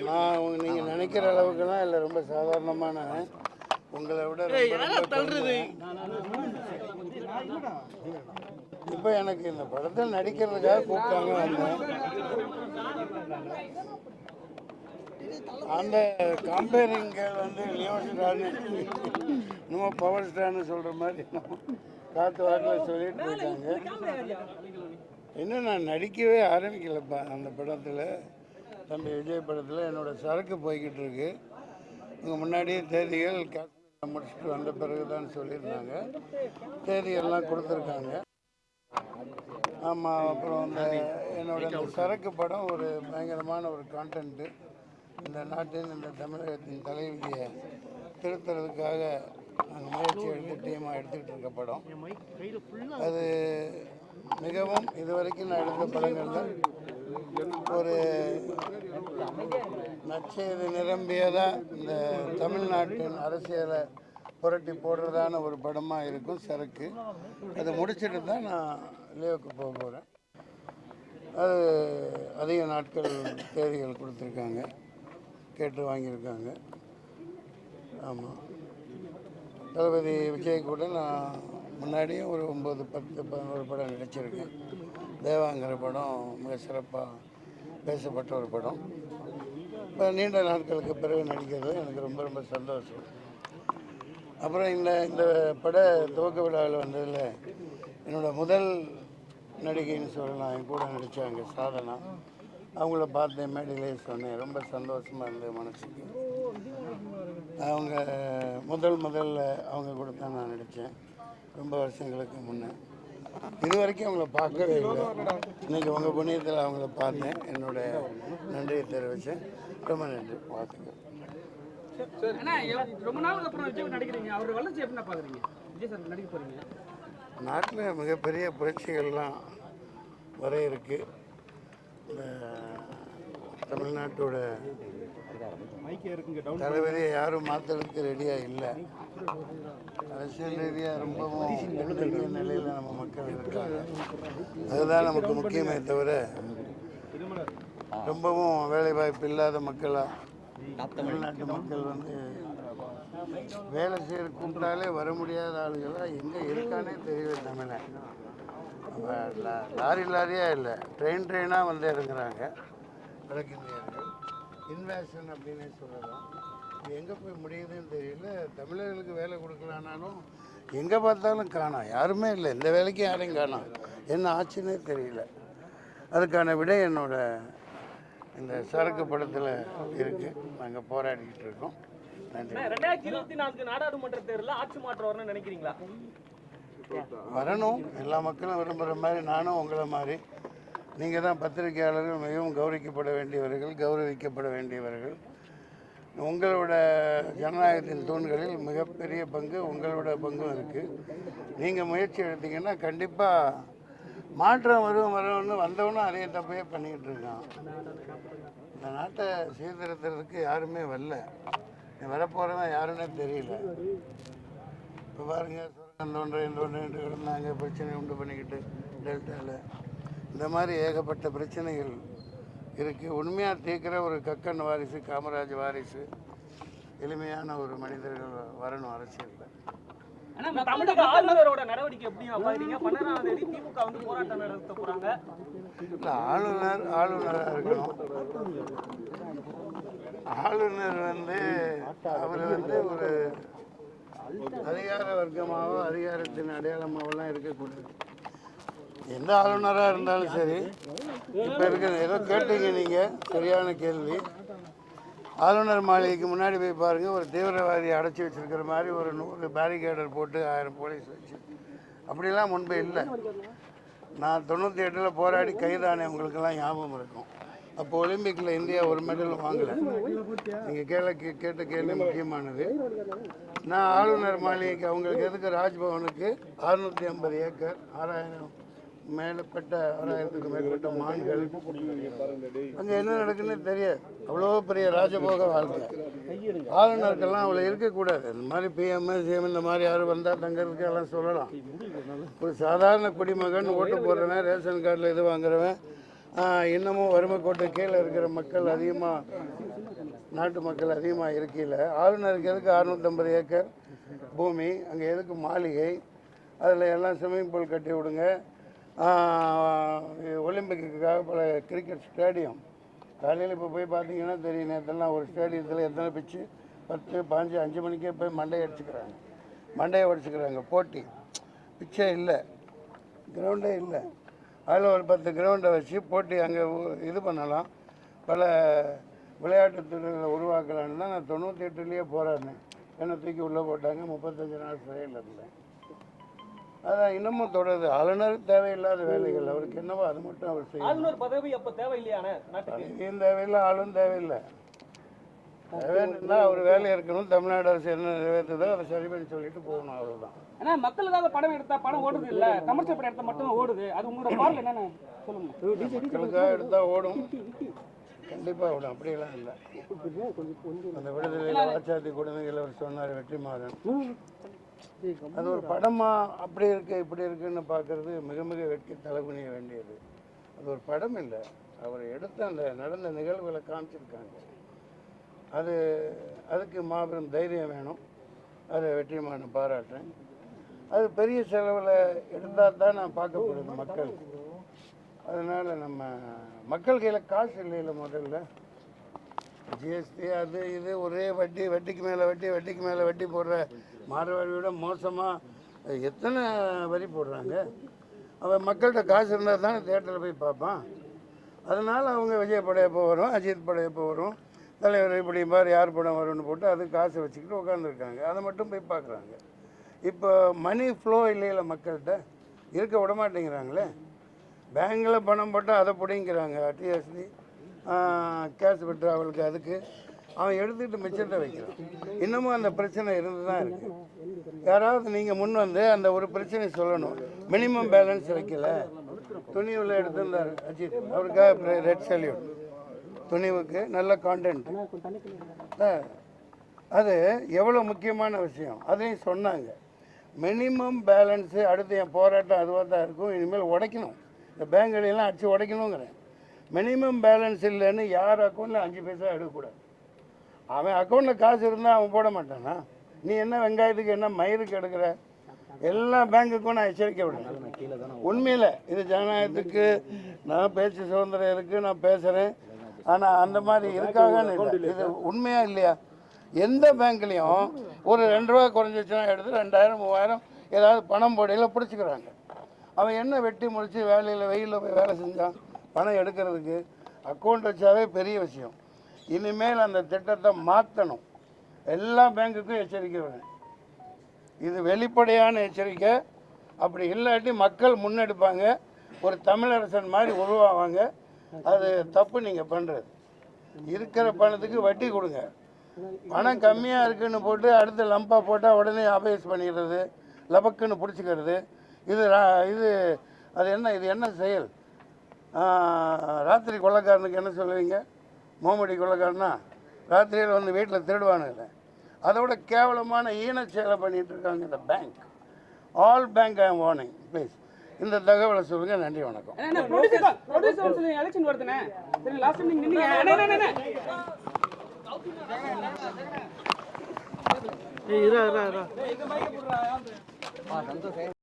நான் நீங்கள் நினைக்கிற அளவுக்குலாம் இல்லை, ரொம்ப சாதாரணமான உங்களை விட இப்போ எனக்கு இந்த படத்தில் நடிக்கிறதுக்காக கூப்பிட்டாங்க வந்தேன். அந்த கம்பேரிங்கள் வந்து லியோ ஸ்டார்னு இன்னும் பவர் ஸ்டார்னு சொல்கிற மாதிரி காற்று வாக்கில் சொல்லிட்டு போயிட்டாங்க. இன்னும் நான் நடிக்கவே ஆரம்பிக்கலப்பா. அந்த படத்தில், தம்பி விஜய் படத்தில் என்னோடய சரக்கு போய்கிட்டு இருக்கு. இங்கே முன்னாடியே தேதிகள் காஷ்மீரில் முடிச்சுட்டு வந்த பிறகு தான் சொல்லியிருந்தாங்க. தேதிகள்லாம் கொடுத்துருக்காங்க. ஆமாம். அப்புறம் அந்த என்னோட சரக்கு படம் ஒரு பயங்கரமான ஒரு கான்டென்ட்டு. இந்த நாட்டின், இந்த தமிழகத்தின் தலைவிதியை திருத்துறதுக்காக நாங்கள் முயற்சி எடுத்து டீமாக எடுத்துக்கிட்டு இருக்க படம். அது மிகவும் இதுவரைக்கும் நான் எடுத்த படங்களில் ஒரு நற்செய்தி நிரம்பியதாக இந்த தமிழ்நாட்டின் அரசியலை புரட்டி போடுறதான ஒரு படமாக இருக்கும் சரக்கு. அதை முடிச்சுட்டு தான் நான் லியோவுக்கு போக போகிறேன். அது அதிக நாட்கள் தேதிகள் கொடுத்துருக்காங்க, கேட்டு வாங்கியிருக்காங்க. ஆமாம். தளபதி விஜய் கூட நான் முன்னாடியும் ஒரு 9, 10, 11 படம் நடிச்சிருக்கேன். தேவாங்கிற படம் மிக சிறப்பாக பேசப்பட்ட ஒரு படம். இப்போ நீண்ட நாட்களுக்கு பிறகு நடிக்கிறது எனக்கு ரொம்ப ரொம்ப சந்தோஷம். அப்புறம் இந்த பட துவக்க விழாவில் வந்ததில் என்னோடய முதல் நடிகைன்னு சொல்லலாம். என் கூட நடித்தாங்க சாதனா. அவங்கள பார்த்தேன், மேடையிலே சொன்னேன். ரொம்ப சந்தோஷமாக இருந்தது மனசுக்கு. அவங்க முதல்ல அவங்க கூட தான் நான் நடித்தேன், ரொம்ப வருஷங்களுக்கு முன்னே. இது வரைக்கும் அவங்கள பார்க்கவே இல்லை. இன்றைக்கி உங்கள் புண்ணியத்தில் அவங்கள பார்த்தேன், என்னுடைய நன்றியை தெரிவித்தேன். ரொம்ப நன்றி. பார்த்துக்க. நாட்டில் மிகப்பெரிய புரட்சிகள்லாம் வர இருக்கு. தமிழ்நாட்டோட தலைவரியை யாரும் மாற்றுறதுக்கு ரெடியாக இல்லை. அரசியல் ரீதியாக ரொம்பவும் பின்தங்கிய நிலையில் நம்ம மக்கள் இருக்காங்க. அதுதான் நமக்கு முக்கியமே தவிர, ரொம்பவும் வேலைவாய்ப்பு இல்லாத மக்களாக தமிழ்நாட்டு மக்கள் வந்து வேலை செய்கிற கூப்பிட்டாலே வர முடியாத ஆளுகளாக எங்கே இருக்கானே தெரியல. தமிழன் லாரியாக இல்லை, ட்ரெயினாக வந்து இறங்குறாங்க வழக்கறிஞர்கள். இன்வேஷன் அப்படின்னே சொல்லலாம். இது எங்கே போய் முடியுதுன்னு தெரியல. தமிழர்களுக்கு வேலை கொடுக்கலானாலும் எங்கே பார்த்தாலும் காணோம், யாருமே இல்லை. இந்த வேலைக்கு யாரையும் காணோம். என்ன ஆச்சுன்னே தெரியல. அதுக்கான விடை என்னோட இந்த சரக்கு படத்தில் இருக்குது. நாங்கள் போராடிக்கிட்டு இருக்கோம். நன்றி. 2024 நாடாளுமன்ற தேர்தலில் ஆட்சி மாற்றம் வரணும்னு நினைக்கிறீங்களா? வரணும். எல்லா மக்களும் விரும்புகிற மாதிரி நானும் உங்களை மாதிரி. நீங்கள் தான் பத்திரிகையாளர்கள் மிகவும் கௌரவிக்கப்பட வேண்டியவர்கள். உங்களோட ஜனநாயகத்தின் தூண்களில் மிகப்பெரிய பங்கு உங்களோட பங்கும் இருக்குது. நீங்கள் முயற்சி எடுத்தீங்கன்னா கண்டிப்பாக மாற்றம் வரும்னு வந்தவனும் அதே தப்பையே பண்ணிக்கிட்டு இருக்கான். இந்த நாட்டை சீர்திருத்துறதுக்கு யாருமே வரல. வரப்போகிறவன் யாருன்னே தெரியல. இப்போ பாருங்கள், சுரங்கம் தோன்ற இருந்தாங்க, பிரச்சனை உண்டு பண்ணிக்கிட்டு டெல்டாவில். இந்த மாதிரி ஏகப்பட்ட பிரச்சனைகள் இருக்குது. உண்மையாக தீர்க்கிற ஒரு கக்கன் வாரிசு, காமராஜ் வாரிசு, எளிமையான ஒரு மனிதர்கள் வரணும் அரசியலில். தமிழக ஆளுநரோட நடவடிக்கை எப்படியும் பாக்குறீங்க? 12ஆம் தேதி திமுக வந்து போராட்டம் நடத்த போறாங்க. இல்லை, ஆளுநராக இருக்கணும். ஆளுநர் வந்து அவர் வந்து ஒரு அதிகார வர்க்கமாகவோ அதிகாரத்தின் அடையாளமாகலாம் இருக்கக்கூடாது. எந்த ஆளுநராக இருந்தாலும் சரி. இப்போ ஏதோ கேட்டீங்க நீங்கள், சரியான கேள்வி. ஆளுநர் மாளிகைக்கு முன்னாடி போய் பாருங்கள், ஒரு தீவிரவாதியை அடைச்சி வச்சுருக்கிற மாதிரி ஒரு 100 பேரிகேடர் போட்டு 1000 போலீஸ் வச்சு, அப்படிலாம் முன்பு இல்லை. நான் 98 போராடி கைதானே, உங்களுக்கெல்லாம் ஞாபகம் இருக்கும். அப்போ ஒலிம்பிக்கில் இந்தியா ஒரு மெடல் வாங்கலை. நீங்கள் கேட்ட கேள்வி முக்கியமானது. நான் ஆளுநர் மாளிகைக்கு அவங்களுக்கு எதுக்கு ராஜ்பவனுக்கு 650 ஏக்கர், 6000 மேற்பட்ட 6000க்கு மேற்பட்ட மான்கள், அங்கே என்ன நடக்குன்னு தெரியாது. அவ்வளோ பெரிய ராஜபோக வாழ்க்கை. ஆளுநருக்கெல்லாம் அவ்வளோ இருக்கக்கூடாது. இந்த மாதிரி பிஎம் சிஎம் இந்த மாதிரி யாரும் வந்தால் தங்கிறதுக்கு எல்லாம் சொல்லலாம். ஒரு சாதாரண குடிமகன், ஓட்டு போடுறவன், ரேஷன் கார்டில் இது வாங்குறவன், இன்னமும் வறுமை கோட்டை கீழே இருக்கிற மக்கள் அதிகமாக, நாட்டு மக்கள் அதிகமாக இருக்கையில் ஆளுநருக்கு எதுக்கு 650 ஏக்கர் பூமி, அங்கே எதுக்கு மாளிகை, அதில் எல்லாம் ஸ்விம்மிங் பூல் கட்டி விடுங்க, ஒலிம்பிக்குக்காக பல கிரிக்கெட் ஸ்டேடியம். காலையில் இப்போ போய் பார்த்தீங்கன்னா தெரியும், நேரத்தெல்லாம் ஒரு ஸ்டேடியத்தில் எத்தனை பிச்சு 10, 15, 5 மணிக்கே போய் மண்டையை உடச்சிக்கிறாங்க. போட்டி பிச்சே இல்லை, கிரவுண்டே இல்லை. அதில் ஒரு 10 கிரவுண்டை வச்சு போட்டி அங்கே இது பண்ணலாம், பல விளையாட்டு துறைகளை உருவாக்கலான்னு தான் நான் 98லேயே போராடினேன். என்னை தூக்கி உள்ளே போட்டாங்க, 35 நாள் சிறையில் இருந்தேன். அதான் இன்னமும் தொடருது. ஆளுநர் தேவையில்லாத வேலைகள், அவருக்கு என்னவோ அது மட்டும் அவர் செய்யும். ஆளுநர் பதவி அப்போ தேவையில்லையான தேவையில்லை, ஆளும் தேவையில்லை. தேவைன்னா அவர் வேலையை இருக்கணும், தமிழ்நாடு அரசு என்ன நிறைவேற்றுதோ அதை சரி பண்ணி சொல்லிட்டு போகணும், அவ்வளோதான். ஏன்னா மக்களுக்காக படம் எடுத்தா படம் ஓடுது இல்ல, கமர்ஷியல் படம் எடுத்தா மட்டும் ஓடுது. அது உங்களோட பார்வை என்னன்னு சொல்லுங்க. மக்களுக்காக எடுத்தால் ஓடும், கண்டிப்பாக ஓடும், அப்படியெல்லாம் இல்லை. அந்த விடுதலையில் வாச்சாத்தி குழந்தைகள் அவர் சொன்னார், வெற்றிமாறன். அது ஒரு படமாக அப்படி இருக்கு இப்படி இருக்குன்னு பார்க்கறது மிக மிக வெட்கி தலைகுனிய வேண்டியது. அது ஒரு படம் இல்லை, அவர் எடுத்த அந்த நடந்த நிகழ்வுகளை காமிச்சிருக்காங்க. அதுக்கு மாபெரும் தைரியம் வேணும். அதை வெற்றிமாறன் பாராட்டுறேன். அது பெரிய செலவில் எடுத்தால் தான் நான் பார்க்கப்படுது மக்கள். அதனால் நம்ம மக்கள் கையில் காசு இல்லைல்ல. முதல்ல ஜிஎஸ்டி அது இது ஒரே வட்டிக்கு மேலே வட்டி போடுற மார்வாடி விட மோசமாக எத்தனை வரி போடுறாங்க. அவன் மக்கள்கிட்ட காசு இருந்தால் தானே தேட்டரில் போய் பார்ப்பான். அதனால் அவங்க விஜய் படம் எப்போ வரும், அஜித் படம் எப்போ வரும், தலைவர் இப்படி மாதிரி யார் படம் வரும்னு போட்டு அது காசை வச்சுக்கிட்டு உட்காந்துருக்காங்க. அதை மட்டும் போய் பார்க்குறாங்க. இப்போ மணி ஃப்ளோ இல்லையில மக்கள்கிட்ட, இருக்க விட மாட்டேங்கிறாங்களே. பேங்கில் பணம் போட்டால் அதை பிடிங்கிறாங்க, டிஎஸ்டி கேஷ் விட்ராவலுக்கு. அதுக்கு அவன் எடுத்துக்கிட்டு மிச்சத்தை வைக்கிறான். இன்னமும் அந்த பிரச்சனை இருந்து தான் இருக்குது. யாராவது நீங்கள் முன் வந்து அந்த ஒரு பிரச்சனை சொல்லணும். மினிமம் பேலன்ஸ் வைக்கல, துணிவில் எடுத்திருந்தார் அஜித், அவருக்காக ரெட் சல்யூட். துணிவுக்கு நல்ல கான்டென்ட், அது எவ்வளோ முக்கியமான விஷயம், அதையும் சொன்னாங்க. மினிமம் பேலன்ஸு அடுத்து என் போராட்டம் அதுவாக தான் இருக்கும். இனிமேல் உடைக்கணும், இந்த பேங்குகளெல்லாம் அடித்து உடைக்கணுங்கிறேன். மினிமம் பேலன்ஸ் இல்லைன்னு யார் அக்கௌண்ட்டில் 5 பைசா எடுக்கக்கூடாது. அவன் அக்கௌண்ட்டில் காசு இருந்தால் அவன் போட மாட்டானா? நீ என்ன வெங்காயத்துக்கு என்ன மயிருக்கு எடுக்கிற? எல்லா பேங்குக்கும் நான் எச்சரிக்கை விடுறேன். உண்மையில் இது ஜனநாயகத்துக்கு நான் பேச்சு சுதந்திரம் இருக்குது, நான் பேசுகிறேன். ஆனால் அந்த மாதிரி இருக்காங்கன்னு இல்லை. இது உண்மையாக இல்லையா? எந்த பேங்க்லேயும் ஒரு 2 ரூபா குறைஞ்சிச்சுன்னா எடுத்து 2000 3000 ஏதாவது பணம் போடையில் பிடிச்சிக்கிறாங்க. அவன் என்ன வெட்டி முடித்து வெயிலில் போய் வேலை செஞ்சான் பணம் எடுக்கிறதுக்கு? அக்கௌண்ட் வச்சாவே பெரிய விஷயம். இனிமேல் அந்த திட்டத்தை மாற்றணும். எல்லா பேங்குக்கும் எச்சரிக்கை வேணும். இது வெளிப்படையான எச்சரிக்கை. அப்படி இல்லாட்டி மக்கள் முன்னெடுப்பாங்க, ஒரு தமிழரசன் மாதிரி உருவாவாங்க. அது தப்பு நீங்கள் பண்ணுறது. இருக்கிற பணத்துக்கு வட்டி கொடுங்க. பணம் கம்மியாக இருக்குன்னு போட்டு அடுத்து லம்பாக போட்டால் உடனே அபேஸ் பண்ணிடுறது, லபக்குன்னு பிடிச்சிக்கிறது. இது அது என்ன, இது என்ன செயல்? ராத்திரி கொள்ளைக்காரனுக்கு என்ன சொல்லுவீங்க? மோமடி கொள்ளைக்காரனா? ராத்திரியில் வந்து வீட்டில் திருடுவானுங்க. அதோட கேவலமான ஈனச்செயலை பண்ணிகிட்டு இருக்காங்க இந்த bank. All bank I am warning please. இந்த தகவலை சொல்லுங்க. நன்றி, வணக்கம். எலெக்ஷன் வருதுண்ணே, லாஸ்ட் டைம் நின்னீங்க.